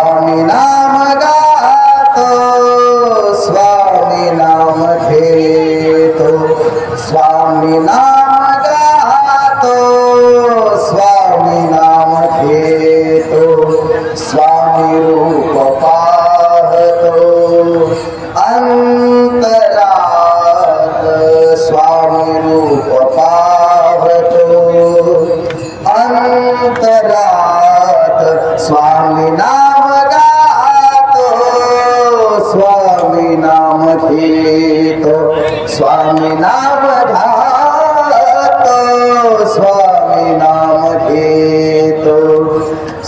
स्वामी नाम गातो स्वामी नाम घेतो स्वामी नाम गातो स्वामी नाम घेतो स्वामी रूप पाहतो अंतरात स्वामी रूप पाहतो अंतरात स्वामी नाम गातो स्वामी नाम घेतो स्वामी नाम घातो स्वामी नाम घेतो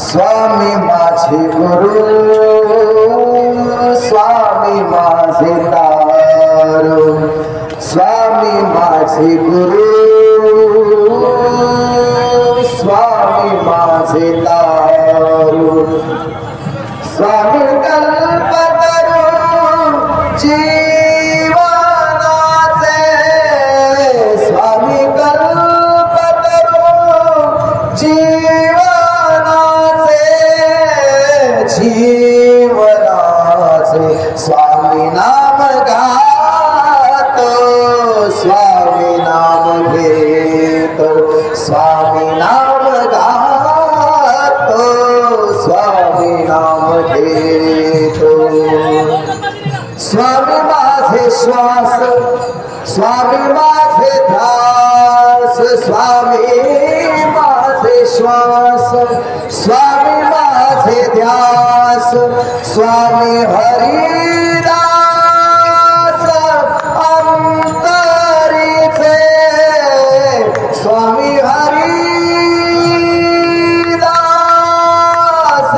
स्वामी माझे गुरु स्वामी माझे तारू स्वामी माझे गुरु स्वामी माझे तारू स्वामी कल्पतरू जीवनाचे स्वामी कल्पतरू जीवनाचे जीवनाचे स्वामी नाम गातो स्वामी नाम घेतो स्वामी नाम गातो स्वामी नाम घेतो स्वामी माझे श्वास स्वामी माझे ध्यास स्वामी माझे श्वास स्वामी माझे ध्यास स्वामी हरिदास अंतरीचे स्वामी हरिदास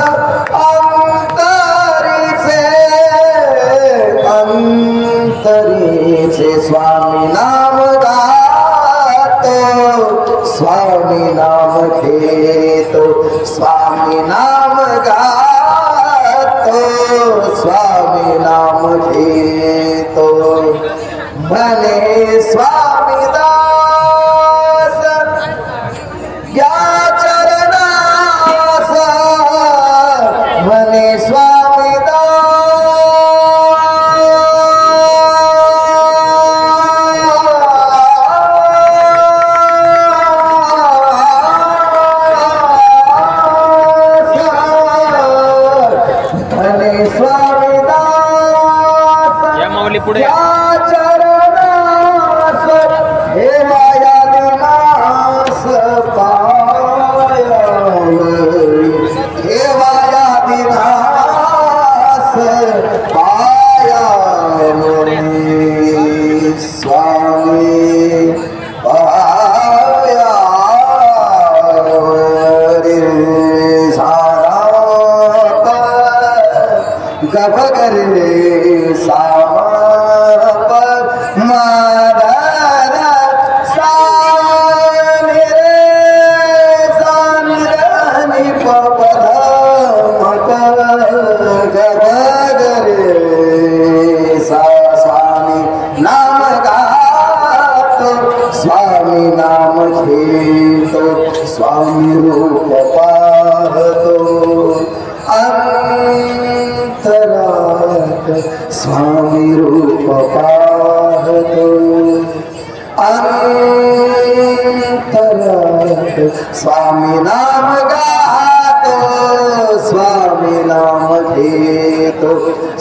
अंतरीचे अंतरीचे स्वामी नाम गातो स्वामी नाम घेतो स्वामी नाम गातो स्वामी नाम घेतो म्हणे स्वामी दास या चरणास म्हणे स्वामी पुढे चरणास हे माया दिनास पाया हे माया दिनास पाया स्वामी पाया गभगर सामा स्वामी नाम घेतो स्वामी रूप पाहतो अंतरात स्वामी रूप पाहतो अंतरात स्वामी नाम गातो स्वामी नाम घेतो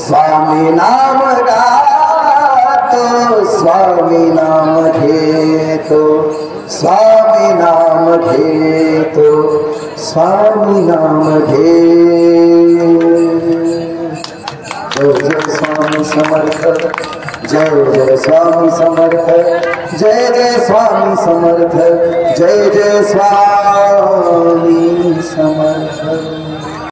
स्वामी नाम गातो स्वामी नाम घेतो स्वामी नाम घेतो स्वामी नाम घेतो जय जय स्वामी समर्थ जय जय स्वामी समर्थ जय जय स्वामी समर्थ जय जय स्वामी समर्थ।